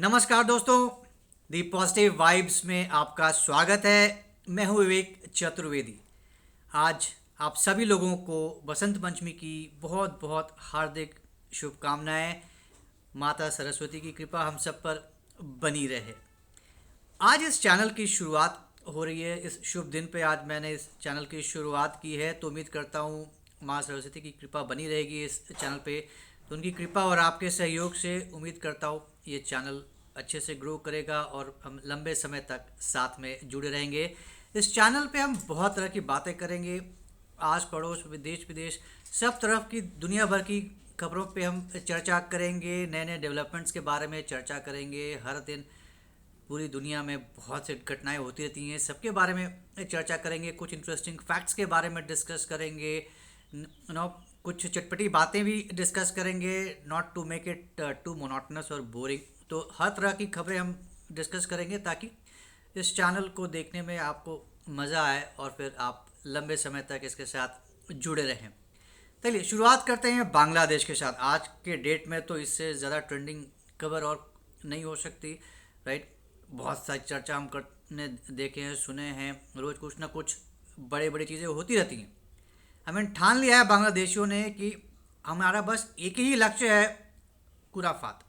नमस्कार दोस्तों, the positive vibes में आपका स्वागत है। मैं हूं विवेक चतुर्वेदी। आज आप सभी लोगों को बसंत पंचमी की बहुत बहुत हार्दिक शुभकामनाएं। माता सरस्वती की कृपा हम सब पर बनी रहे। आज इस चैनल की शुरुआत हो रही है। इस शुभ दिन पे आज मैंने इस चैनल की शुरुआत की है, तो उम्मीद करता हूँ माँ सरस्वती की कृपा बनी रहेगी इस चैनल पे। तो उनकी कृपा और आपके सहयोग से उम्मीद करता हूँ ये चैनल अच्छे से ग्रो करेगा और हम लंबे समय तक साथ में जुड़े रहेंगे। इस चैनल पे हम बहुत तरह की बातें करेंगे। आस पड़ोस, विदेश विदेश, सब तरफ की दुनिया भर की खबरों पे हम चर्चा करेंगे। नए नए डेवलपमेंट्स के बारे में चर्चा करेंगे। हर दिन पूरी दुनिया में बहुत सी घटनाएं होती रहती हैं, सबके बारे में चर्चा करेंगे। कुछ इंटरेस्टिंग फैक्ट्स के बारे में डिस्कस करेंगे। नो कुछ चटपटी बातें भी डिस्कस करेंगे, not to make it too monotonous और बोरिंग। तो हर तरह की खबरें हम डिस्कस करेंगे ताकि इस चैनल को देखने में आपको मज़ा आए और फिर आप लंबे समय तक इसके साथ जुड़े रहें। चलिए शुरुआत करते हैं बांग्लादेश के साथ। आज के डेट में तो इससे ज़्यादा ट्रेंडिंग खबर और नहीं हो सकती, राइट। बहुत सारी चर्चा हम करने देखे हैं, सुने हैं। रोज़ कुछ ना कुछ बड़े बड़ी चीज़ें होती रहती हैं। हमें ठान लिया है बांग्लादेशियों ने कि हमारा बस एक ही लक्ष्य है, खुराफात।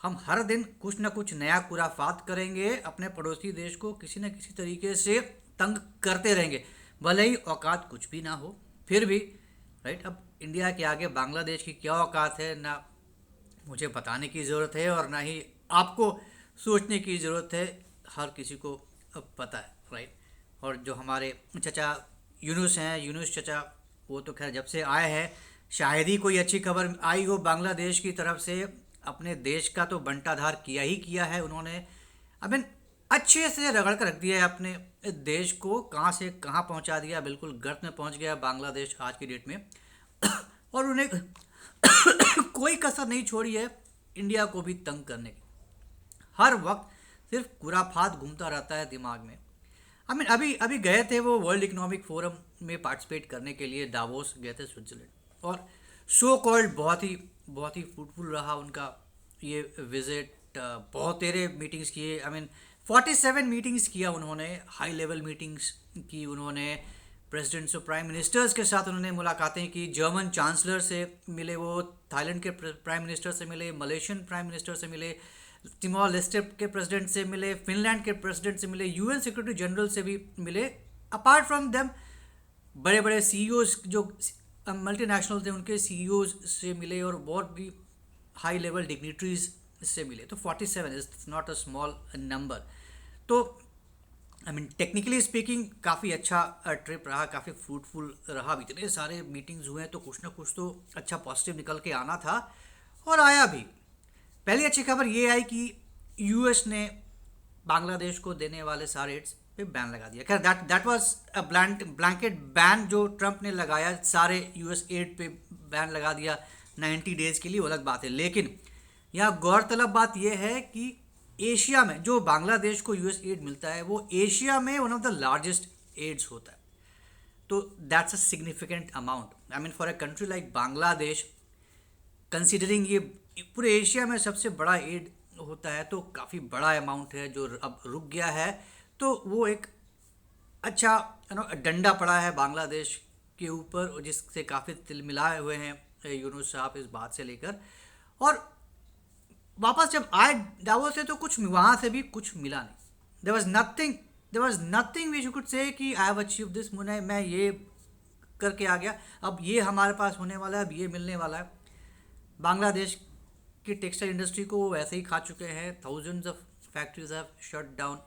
हम हर दिन कुछ ना कुछ नया खुराफात करेंगे, अपने पड़ोसी देश को किसी न किसी तरीके से तंग करते रहेंगे, भले ही औकात कुछ भी ना हो फिर भी, राइट। अब इंडिया के आगे बांग्लादेश की क्या औकात है, ना मुझे बताने की ज़रूरत है और ना ही आपको सोचने की ज़रूरत है। हर किसी को अब पता है, राइट। और जो हमारे चचा यूनुस हैं, यूनुस चचा, वो तो खैर जब से आए हैं शायद ही कोई अच्छी खबर आई हो बांग्लादेश की तरफ से। अपने देश का तो बंटाधार किया ही किया है उन्होंने। आई मीन अच्छे से रगड़ कर रख दिया है अपने देश को, कहाँ से कहाँ पहुँचा दिया, बिल्कुल गर्त में पहुँच गया बांग्लादेश आज की डेट में। और उन्हें कोई कसर नहीं छोड़ी है इंडिया को भी तंग करने की। हर वक्त सिर्फ खुराफात घूमता रहता है दिमाग में। आई मीन अभी अभी गए थे वो वर्ल्ड इकोनॉमिक फोरम में पार्टिसिपेट करने के लिए, डावोस गए थे स्विट्जरलैंड। और सो कॉल्ड बहुत ही फ्रूटफुल रहा उनका ये विजिट। बहुत तेरे मीटिंग्स किए। आई मीन 47 मीटिंग्स किया उन्होंने, हाई लेवल मीटिंग्स की उन्होंने। प्रेसिडेंट्स और प्राइम मिनिस्टर्स के साथ उन्होंने मुलाकातें की। जर्मन चांसलर से मिले वो, थाईलैंड के प्राइम मिनिस्टर से मिले, मलेशियन प्राइम मिनिस्टर से मिले, तिमोर लेस्टे के प्रेसिडेंट से मिले, फिनलैंड के प्रेसिडेंट से मिले, यूएन सेक्रेटरी जनरल से भी मिले। अपार्ट फ्रॉम देम बड़े बड़े सीईओज जो मल्टीनेशनल थे उनके सीईओज से मिले और बहुत भी हाई लेवल डिग्निटरीज से मिले। तो 47 is not a small number. तो आई मीन टेक्निकली स्पीकिंग काफ़ी अच्छा ट्रिप रहा, काफ़ी फ्रूटफुल रहा। भी इतने सारे मीटिंग्स हुए तो कुछ ना कुछ तो अच्छा पॉजिटिव निकल के आना था और आया भी। पहली अच्छी खबर ये आई कि यूएस ने बांग्लादेश को देने वाले सारे एड्स पे बैन लगा दिया। खैर that was a blanket ban जो ट्रंप ने लगाया, सारे यूएस एड पे बैन लगा दिया 90 डेज के लिए, वो अलग बात है। लेकिन यहाँ गौरतलब बात यह है कि एशिया में जो बांग्लादेश को यूएस एड मिलता है वो एशिया में one of the largest aids होता है। तो that's a significant amount. I mean for a country like Bangladesh, considering ये पूरे एशिया में सबसे बड़ा एड होता है, तो काफ़ी बड़ा अमाउंट है जो अब रुक गया है। तो वो एक अच्छा डंडा पड़ा है बांग्लादेश के ऊपर, जिससे काफ़ी तिल मिलाए हुए हैं यूनुस साहब इस बात से लेकर। और वापस जब आए डावोस से तो कुछ वहाँ से भी कुछ मिला नहीं। There was nothing which you could say कि आई हैव अचीव दिस, मैं ये करके आ गया, अब ये हमारे पास होने वाला है, अब ये मिलने वाला है। बांग्लादेश की टेक्सटाइल इंडस्ट्री को वो वैसे ही खा चुके हैं। Thousands of factories have shut down.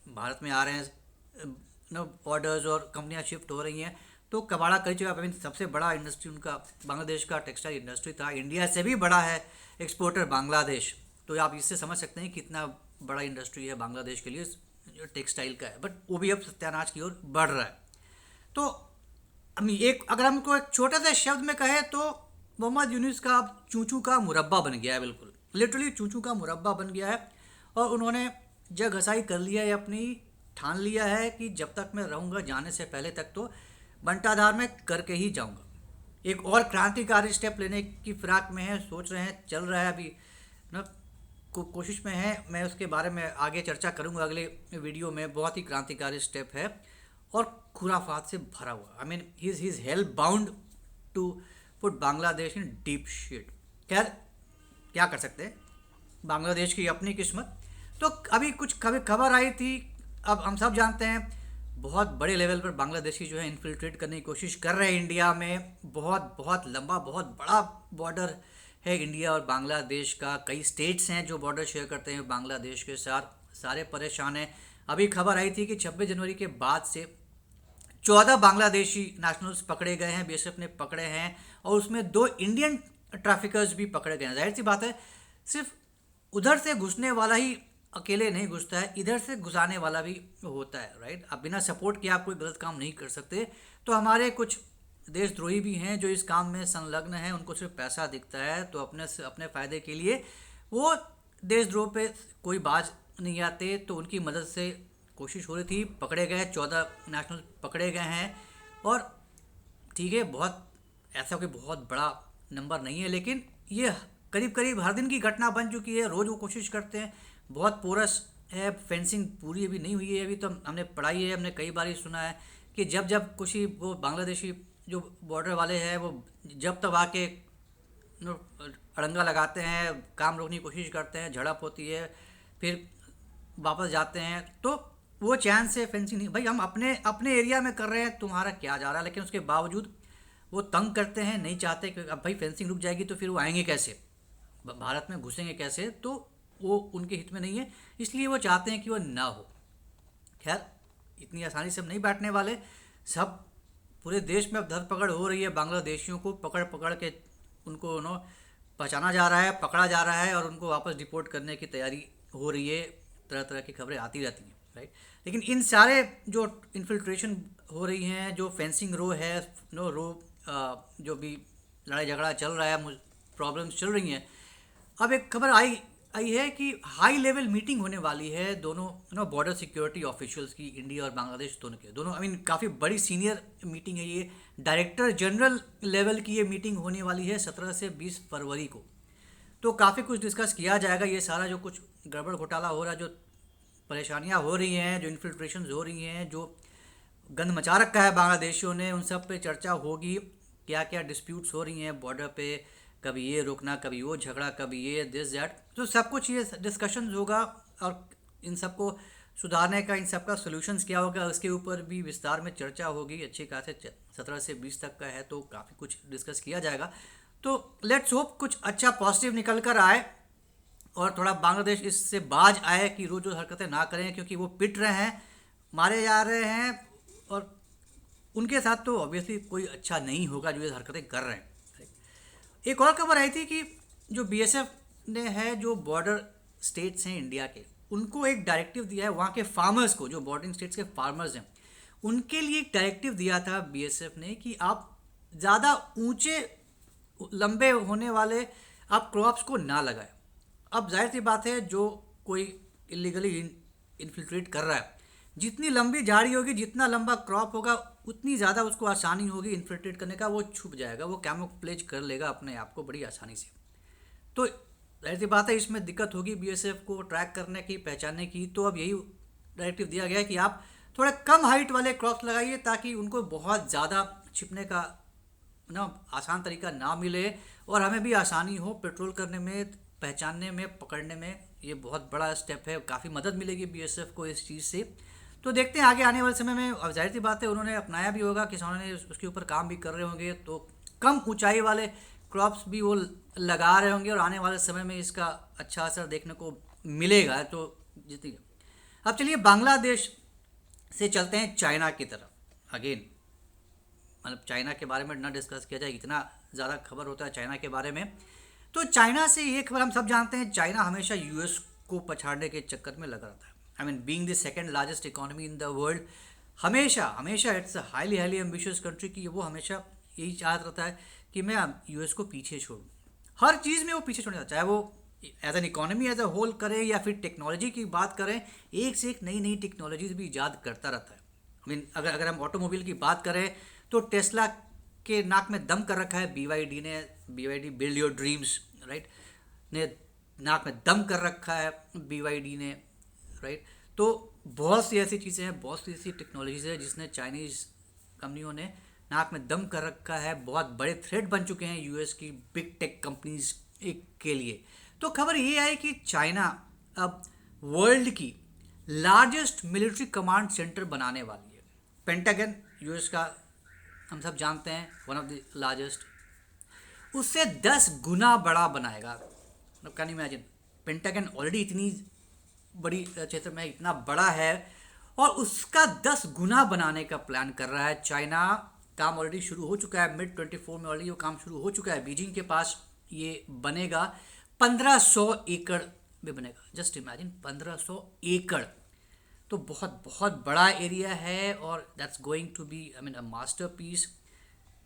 Bharat में आ रहे हैं ऑर्डर्स और कंपनियां शिफ्ट हो रही हैं, तो कबाड़ा कर चुका। आई मीन सबसे बड़ा इंडस्ट्री उनका बांग्लादेश का टेक्सटाइल इंडस्ट्री था। इंडिया से भी बड़ा है एक्सपोर्टर बांग्लादेश। तो आप इससे समझ सकते हैं कितना बड़ा इंडस्ट्री है बांग्लादेश के लिए जो टेक्सटाइल का है। बट वो भी अब सत्यानाश की ओर बढ़ रहा है। तो एक अगर हमको एक छोटा सा शब्द में कहे तो मोहम्मद यूनुस का अब चूचू का मुरब्बा बन गया है, बिल्कुल लिटरली चूचू का मुरब्बा बन गया है। और उन्होंने जग घसाई कर लिया है अपनी, ठान लिया है कि जब तक मैं रहूँगा, जाने से पहले तक तो बंटाधार में करके ही जाऊँगा। एक और क्रांतिकारी स्टेप लेने की फिराक में है, सोच रहे हैं, चल रहा है अभी ना। कोशिश में है। मैं उसके बारे में आगे चर्चा करूंगा अगले वीडियो में। बहुत ही क्रांतिकारी स्टेप है और खुराफात से भरा हुआ। I mean he is hell bound to put Bangladesh in deep shit. खैर, क्या कर सकते हैं, बांग्लादेश की अपनी किस्मत। तो अभी कुछ खबर आई थी, अब हम सब जानते हैं बहुत बड़े लेवल पर बांग्लादेशी जो है इन्फिल्ट्रेट करने की कोशिश कर रहे हैं इंडिया में। बहुत बहुत लंबा, बहुत बड़ा बॉर्डर है इंडिया और बांग्लादेश का। कई स्टेट्स हैं जो बॉर्डर शेयर करते हैं बांग्लादेश के साथ। सारे परेशान हैं। अभी खबर आई थी कि 26 जनवरी के बाद से 14 बांग्लादेशी नेशनल्स पकड़े गए हैं, बीएसएफ ने पकड़े हैं, और उसमें 2 इंडियन ट्रैफिकर्स भी पकड़े गए हैं। जाहिर सी बात है, सिर्फ उधर से घुसने वाला ही अकेले नहीं घुसता है, इधर से घुसाने वाला भी होता है, राइट। अब बिना सपोर्ट के आप कोई गलत काम नहीं कर सकते। तो हमारे कुछ देशद्रोही भी हैं जो इस काम में संलग्न हैं, उनको सिर्फ पैसा दिखता है, तो अपने फ़ायदे के लिए वो देशद्रोह पे कोई बाज नहीं आते। तो उनकी मदद से कोशिश हो रही थी, पकड़े गए 14 नेशनल पकड़े गए हैं। और ठीक है, बहुत ऐसा कोई बहुत बड़ा नंबर नहीं है, लेकिन ये करीब करीब हर दिन की घटना बन चुकी है। रोज़ वो कोशिश करते हैं। बहुत पोरस है, फेंसिंग पूरी अभी नहीं हुई है। अभी तो हमने पढ़ाई है, हमने कई बार ही सुना है कि जब कुछ ही वो बांग्लादेशी जो बॉर्डर वाले हैं वो जब तब आके अड़ंगा लगाते हैं, काम रोकने की कोशिश करते हैं, झड़प होती है, फिर वापस जाते हैं। तो वो चैन से फेंसिंग नहीं, भाई हम अपने अपने एरिया में कर रहे हैं, तुम्हारा क्या जा रहा है। लेकिन उसके बावजूद वो तंग करते हैं, नहीं चाहते कि अब भाई फेंसिंग रुक जाएगी तो फिर वो आएंगे कैसे, भारत में घुसेंगे कैसे। तो वो उनके हित में नहीं है, इसलिए वो चाहते हैं कि वो ना हो। खैर, इतनी आसानी से हम नहीं बैठने वाले। सब पूरे देश में अब धरपकड़ हो रही है, बांग्लादेशियों को पकड़ पकड़ के उनको पहचाना जा रहा है, पकड़ा जा रहा है और उनको वापस डिपोर्ट करने की तैयारी हो रही है। तरह तरह की खबरें आती रहती हैं, राइट। लेकिन इन सारे जो इन्फिल्ट्रेशन हो रही हैं, जो फेंसिंग रो है, जो भी लड़ाई झगड़ा चल रहा है, प्रॉब्लम्स चल रही हैं, अब एक खबर आई है कि हाई लेवल मीटिंग होने वाली है दोनों बॉर्डर सिक्योरिटी ऑफिशियल्स की, इंडिया और बांग्लादेश दोनों। आई मीन काफ़ी बड़ी सीनियर मीटिंग है ये। डायरेक्टर जनरल लेवल की ये मीटिंग होने वाली है 17 से 20 फरवरी को। तो काफ़ी कुछ डिस्कस किया जाएगा। ये सारा जो कुछ गड़बड़ घोटाला हो रहा है, जो परेशानियाँ हो रही हैं, जो इन्फिल्ट्रेशन हो रही हैं, जो गंद मचा रखा है बांग्लादेशियों ने, उन सब पे चर्चा होगी। क्या क्या डिस्प्यूट्स हो रही हैं बॉर्डर पे, कभी ये रोकना, कभी वो झगड़ा, कभी ये दिस दैट, तो सब कुछ ये डिस्कशन होगा। और इन सबको सुधारने का, इन सब का सोल्यूशंस क्या होगा, उसके ऊपर भी विस्तार में चर्चा होगी। अच्छी खासे 17 से 20 तक का है, तो काफ़ी कुछ डिस्कस किया जाएगा। तो लेट्स होप कुछ अच्छा पॉजिटिव निकल कर आए और थोड़ा बांग्लादेश इससे बाज आए कि रोज रोज हरकतें ना करें, क्योंकि वो पिट रहे हैं, मारे जा रहे हैं, और उनके साथ तो ऑब्वियसली कोई अच्छा नहीं होगा जो ये हरकतें कर रहे हैं। एक और खबर आई थी कि जो बीएसएफ ने है, जो बॉर्डर स्टेट्स हैं इंडिया के, उनको एक डायरेक्टिव दिया है, वहाँ के फार्मर्स को, जो बॉर्डरिंग स्टेट्स के फार्मर्स हैं, उनके लिए एक डायरेक्टिव दिया था बीएसएफ ने कि आप ज़्यादा ऊंचे लंबे होने वाले आप क्रॉप्स को ना लगाएं। अब जाहिर सी बात है, जो कोई इलीगली इन्फिल्ट्रेट कर रहा है, जितनी लंबी झाड़ी होगी, जितना लंबा क्रॉप होगा, उतनी ज़्यादा उसको आसानी होगी इन्फिल्ट्रेट करने का। वो छुप जाएगा, वो कैमोफ्लेज कर लेगा अपने आप को बड़ी आसानी से। तो जाहिर सी बात है, इसमें दिक्कत होगी बीएसएफ को ट्रैक करने की, पहचानने की। तो अब यही डायरेक्टिव दिया गया है कि आप थोड़े कम हाइट वाले क्रॉप्स लगाइए, ताकि उनको बहुत ज़्यादा छिपने का आसान तरीका ना मिले और हमें भी आसानी हो पेट्रोल करने में, पहचानने में, पकड़ने में। ये बहुत बड़ा स्टेप है, काफ़ी मदद मिलेगी बीएसएफ को इस चीज़ से। तो देखते हैं आगे आने वाले समय में। अब जाहिर सी बात है, उन्होंने अपनाया भी होगा, किसानों ने उसके ऊपर काम भी कर रहे होंगे, तो कम ऊंचाई वाले क्रॉप्स भी वो लगा रहे होंगे और आने वाले समय में इसका अच्छा असर देखने को मिलेगा। तो जितनी अब चलिए बांग्लादेश से चलते हैं चाइना की तरफ। अगेन मतलब चाइना के बारे में ना डिस्कस किया जाए, इतना ज़्यादा खबर होता है चाइना के बारे में। तो चाइना से ये खबर हम सब जानते हैं, चाइना हमेशा यूएस को पछाड़ने के चक्कर में लगा रहता है। I mean being the second largest economy in the world, हमेशा it's a highly ambitious country की वो हमेशा यही चाहता रहता है कि मैं यूएस को पीछे छोड़ूं। हर चीज़ में वो पीछे छोड़ना, चाहे वो as an economy as a whole करें या फिर टेक्नोलॉजी की बात करें, एक से एक नई नई टेक्नोलॉजीज भी ईजाद करता रहता है। आई मीन अगर हम ऑटोमोबाइल की बात करें तो टेस्ला के नाक में दम कर रखा है BYD ने, BYD build your dreams, right, ने नाक में दम कर रखा है BYD ने, राइट। तो बहुत सी ऐसी चीज़ें हैं, बहुत सी ऐसी टेक्नोलॉजीज है जिसने चाइनीज़ कंपनियों ने नाक में दम कर रखा है, बहुत बड़े थ्रेट बन चुके हैं यूएस की बिग टेक कंपनीज के लिए। तो खबर ये है कि चाइना अब वर्ल्ड की लार्जेस्ट मिलिट्री कमांड सेंटर बनाने वाली है। पेंटागन यूएस का हम सब जानते हैं, वन ऑफ द लार्जेस्ट, उससे 10 गुना बड़ा बनाएगा। मतलब कैन इमेजिन, पेंटागन ऑलरेडी इतनी बड़ी क्षेत्र में इतना बड़ा है और उसका 10 गुना बनाने का प्लान कर रहा है चाइना। काम ऑलरेडी शुरू हो चुका है, मिड 24 में ऑलरेडी वो काम शुरू हो चुका है। बीजिंग के पास ये बनेगा, 1500 एकड़ में बनेगा। जस्ट इमेजिन, 1500 एकड़, तो बहुत बहुत बड़ा एरिया है और that's going to be I mean a masterpiece.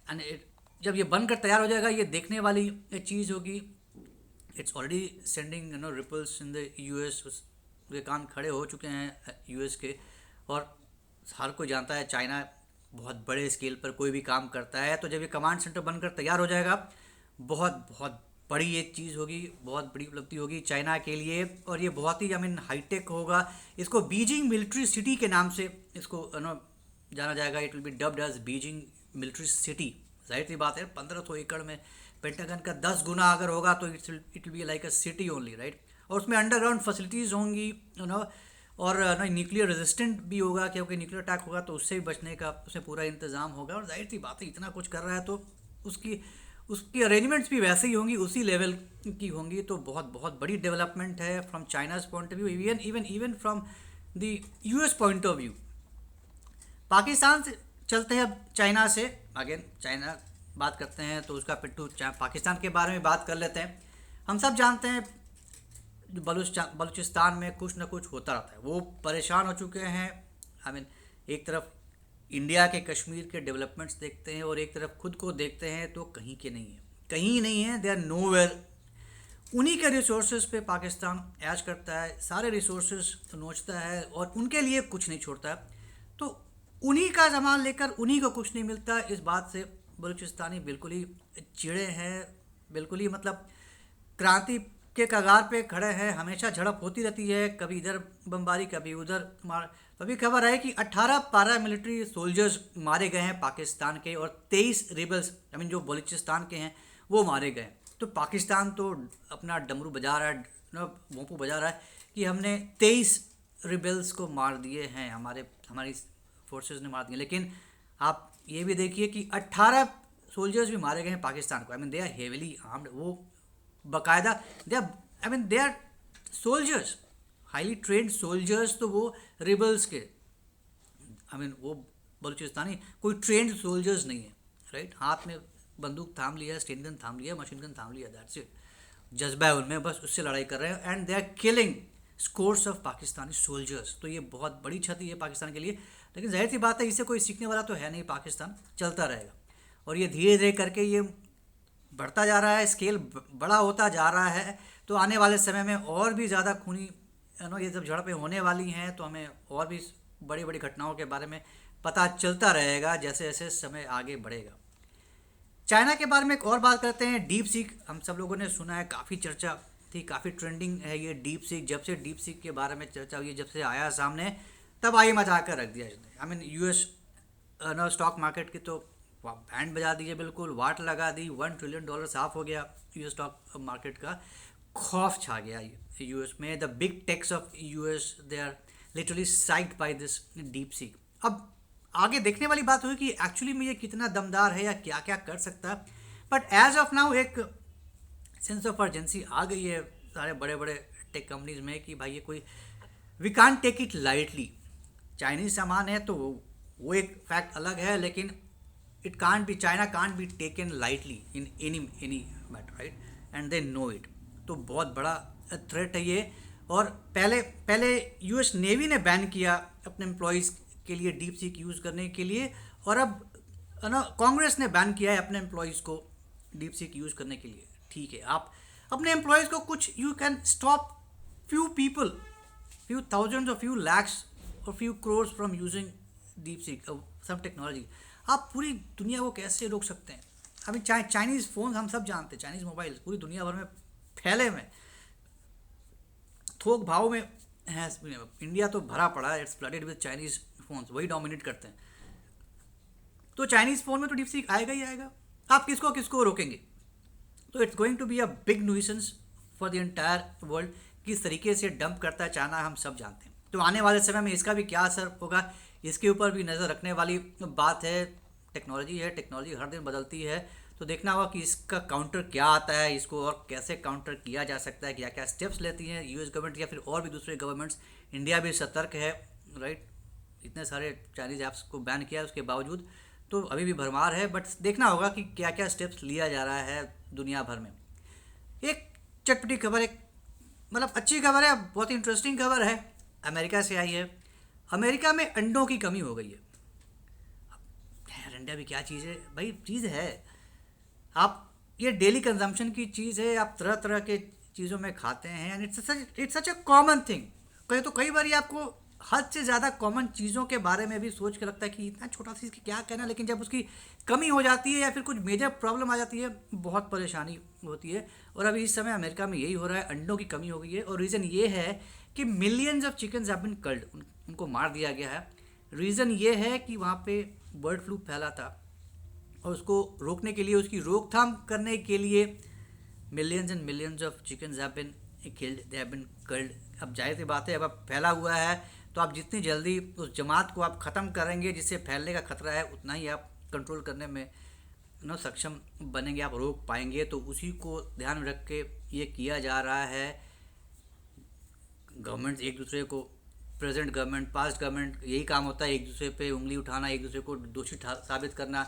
And जब ये बनकर तैयार हो जाएगा, ये देखने वाली चीज़ होगी। It's already sending ripples in the US. उसके कान खड़े हो चुके हैं यूएस के, और हर कोई जानता है चाइना बहुत बड़े स्केल पर कोई भी काम करता है। तो जब ये कमांड सेंटर बनकर तैयार हो जाएगा, बहुत बहुत बड़ी ये चीज़ होगी, बहुत बड़ी उपलब्धि होगी चाइना के लिए। और ये बहुत ही हाईटेक होगा। इसको बीजिंग मिलिट्री सिटी के नाम से इसको जाना जाएगा। It will be dubbed as Beijing military city. जाहिर सी बात है, 1500 एकड़ में पेंटागन का 10 गुना अगर होगा तो it will be like a city only, right. और उसमें अंडरग्राउंड फैसिलिटीज़ होंगी, और न्यूक्लियर रेजिस्टेंट भी होगा, क्योंकि न्यूक्लियर अटैक होगा तो उससे भी बचने का उसमें पूरा इंतज़ाम होगा। और जाहिर सी बात है, इतना कुछ कर रहा है तो उसकी अरेंजमेंट्स भी वैसे ही होंगी, उसी लेवल की होंगी। तो बहुत बहुत बड़ी डेवलपमेंट है from China's point of view, even from the US point of view. Pakistan से चलते हैं अब चाइना से। अगेन चाइना बात करते हैं तो उसका पिट्ठू पाकिस्तान के बारे में बात कर लेते हैं। हम सब जानते हैं बलूचिस्तान में कुछ ना कुछ होता रहता है, वो परेशान हो चुके हैं। एक तरफ इंडिया के कश्मीर के डेवलपमेंट्स देखते हैं और एक तरफ खुद को देखते हैं तो कहीं के नहीं है, कहीं नहीं है, दे आर नोवेयर। उन्हीं के रिसोर्सेज पे पाकिस्तान ऐश करता है, सारे रिसोर्सेज नोचता है और उनके लिए कुछ नहीं छोड़ता है। तो उन्हीं का सामान लेकर उन्हीं को कुछ नहीं मिलता। इस बात से बलूचिस्तानी बिल्कुल ही चिड़े हैं, बिल्कुल ही क्रांति के कगार पे खड़े हैं। हमेशा झड़प होती रहती है, कभी इधर बमबारी कभी उधर मार। अभी खबर है कि 18 पारा मिलिट्री सोल्जर्स मारे गए हैं पाकिस्तान के, और 23 रिबल्स जो बलूचिस्तान के हैं वो मारे गए। तो पाकिस्तान तो अपना डमरू बजा रहा है, भोंपू बजा रहा है कि हमने 23 रिबल्स को मार दिए हैं, हमारी फोर्सेस ने मार दिए। लेकिन आप ये भी देखिए कि 18 सोल्जर्स भी मारे गए हैं पाकिस्तान को। दे आर हेविली आर्म्ड, वो बाकायदा they are soldiers, highly trained soldiers. तो वो रिबल्स के वो बलूचिस्तानी कोई ट्रेंड सोल्जर्स नहीं है, राइट। हाथ में बंदूक थाम लिया, स्टेन गन थाम लिया, मशीन गन थाम लिया, दैट्स इट। जज्बा है उनमें, बस उससे लड़ाई कर रहे हैं। And they are killing scores of Pakistani soldiers. तो ये बहुत बड़ी क्षति है पाकिस्तान के लिए। लेकिन जाहिर सी बात है, इससे कोई सीखने वाला तो है नहीं, पाकिस्तान चलता रहेगा। और ये धीरे धीरे करके ये बढ़ता जा रहा है, स्केल बड़ा होता जा रहा है। तो आने वाले समय में और भी ज़्यादा खूनी ये सब झड़पें होने वाली हैं। तो हमें और भी बड़ी बड़ी घटनाओं के बारे में पता चलता रहेगा जैसे जैसे समय आगे बढ़ेगा। चाइना के बारे में एक और बात करते हैं, डीप सीक। हम सब लोगों ने सुना है, काफ़ी चर्चा थी, काफ़ी ट्रेंडिंग है ये डीप सीक। जब से डीप सीक के बारे में चर्चा हुई, जब से आया सामने, तब आई मचा कर रख दिया इसने। यूएस स्टॉक मार्केट की तो बैंड बजा दी है, बिल्कुल वाट लगा दी। $1 ट्रिलियन साफ हो गया यूएस स्टॉक मार्केट का। खौफ छा गया यूएस में। The big techs of US, they are literally psyched by this DeepSeek. अब आगे देखने वाली बात हुई कि एक्चुअली में ये कितना दमदार है या क्या क्या कर सकता है। बट एज ऑफ नाउ एक सेंस ऑफ अर्जेंसी आ गई है सारे बड़े बड़े टेक कंपनीज में कि भाई ये कोई we can't take it lightly. Chinese सामान है तो वो एक फैक्ट अलग है, लेकिन it can't be, China can't be taken lightly in any matter, right. And they know it. तो बहुत बड़ा थ्रेट है ये। और पहले यूएस नेवी ने बैन किया अपने एम्प्लॉयज़ के लिए डीप सीक यूज़ करने के लिए, और अब कांग्रेस ने बैन किया है अपने एम्प्लॉयज़ को डीप सीक यूज़ करने के लिए। ठीक है, आप अपने एम्प्लॉयज़ को कुछ, you can stop few people, few thousands और फ्यू लैक्स और few crores from using deep seek सब टेक्नोलॉजी। आप पूरी दुनिया को कैसे रोक सकते हैं? चाइनीज़ फ़ोन हम सब जानते हैं, चाइनीज़ मोबाइल पूरी दुनिया भर में फैले हुए, थोक भाव में है। इंडिया तो भरा पड़ा है, it's flooded with Chinese phones, वही डोमिनेट करते हैं। तो चाइनीज फोन में तो डीप सीक आएगा ही आएगा, आप किसको किसको रोकेंगे? तो it's going to be a big nuisance for the entire world. किस तरीके से डंप करता है चाइना हम सब जानते हैं। तो आने वाले समय में इसका भी क्या असर होगा, इसके ऊपर भी नज़र रखने वाली बात है। टेक्नोलॉजी है, टेक्नोलॉजी हर दिन बदलती है, तो देखना होगा कि इसका काउंटर क्या आता है, इसको और कैसे काउंटर किया जा सकता है, क्या क्या स्टेप्स लेती हैं यूएस गवर्नमेंट या फिर और भी दूसरे गवर्नमेंट्स। इंडिया भी सतर्क है, राइट। इतने सारे चाइनीज़ ऐप्स को बैन किया है उसके बावजूद तो अभी भी भरमार है, बट देखना होगा कि क्या क्या स्टेप्स लिया जा रहा है दुनिया भर में। एक चटपटी खबर, एक मतलब अच्छी खबर है, बहुत ही इंटरेस्टिंग खबर है, अमेरिका से आई है। अमेरिका में अंडों की कमी हो गई है। यार अंडा भी क्या चीज़ है भाई, चीज़ है। आप ये डेली कंजम्पशन की चीज़ है, आप तरह तरह के चीज़ों में खाते हैं and it's such a common thing. कई बार आपको हद से ज़्यादा कॉमन चीज़ों के बारे में भी सोच के लगता है कि इतना छोटा सा चीज़ क्या कहना, लेकिन जब उसकी कमी हो जाती है या फिर कुछ मेजर प्रॉब्लम आ जाती है बहुत परेशानी होती है। और अभी इस समय अमेरिका में यही हो रहा है, अंडों की कमी हो गई है। और रीज़न ये है कि millions of chickens have been culled, उनको मार दिया गया है। रीज़न ये है कि वहाँ पे बर्ड फ्लू फैला था और उसको रोकने के लिए, उसकी रोकथाम करने के लिए millions and millions of chickens have been killed, they have been culled. अब जाहिर सी बात है, अब फैला हुआ है तो आप जितनी जल्दी उस जमात को आप ख़त्म करेंगे जिससे फैलने का खतरा है, उतना ही आप कंट्रोल करने में सक्षम बनेंगे, आप रोक पाएंगे। तो उसी को ध्यान में रख के ये किया जा रहा है। गवर्नमेंट एक दूसरे को, प्रेजेंट गवर्नमेंट, पास्ट गवर्नमेंट, यही काम होता है, एक दूसरे पे उंगली उठाना, एक दूसरे को दोषी साबित करना।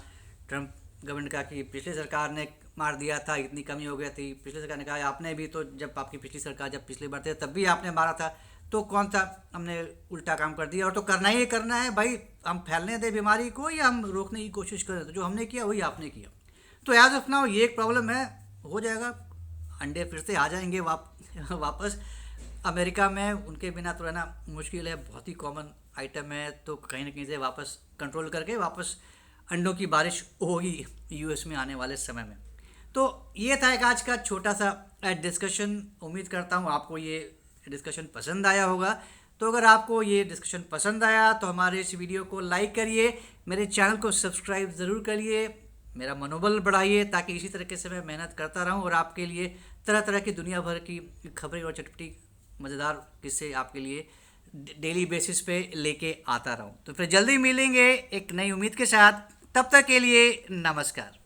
ट्रम्प गवर्नमेंट का कि पिछली सरकार ने मार दिया था, इतनी कमी हो गई थी, पिछली सरकार ने कहा आपने भी तो, जब आपकी पिछली सरकार जब पिछली बार थे तब भी आपने मारा था, तो कौन सा हमने उल्टा काम कर दिया। और तो करना ही करना है भाई, हम फैलने दें बीमारी को या हम रोकने की कोशिश करें, तो जो हमने किया वही आपने किया। तो याद रखना ये एक प्रॉब्लम है, हो जाएगा, अंडे फिर से आ जाएंगे वापस। अमेरिका में उनके बिना तो रहना मुश्किल है, बहुत ही कॉमन आइटम है, तो कहीं ना कहीं से वापस कंट्रोल करके वापस अंडों की बारिश होगी यूएस में आने वाले समय में। तो ये था एक आज का छोटा सा डिस्कशन। उम्मीद करता हूँ आपको ये डिस्कशन पसंद आया होगा। तो अगर आपको ये डिस्कशन पसंद आया तो हमारे इस वीडियो को लाइक करिए, मेरे चैनल को सब्सक्राइब ज़रूर करिए, मेरा मनोबल बढ़ाइए, ताकि इसी तरीके से मैं मेहनत करता रहूं और आपके लिए तरह तरह की दुनिया भर की खबरें और चटपटी मज़ेदार किस्से आपके लिए डेली बेसिस पे लेके आता रहूं। तो फिर जल्दी मिलेंगे एक नई उम्मीद के साथ, तब तक के लिए नमस्कार।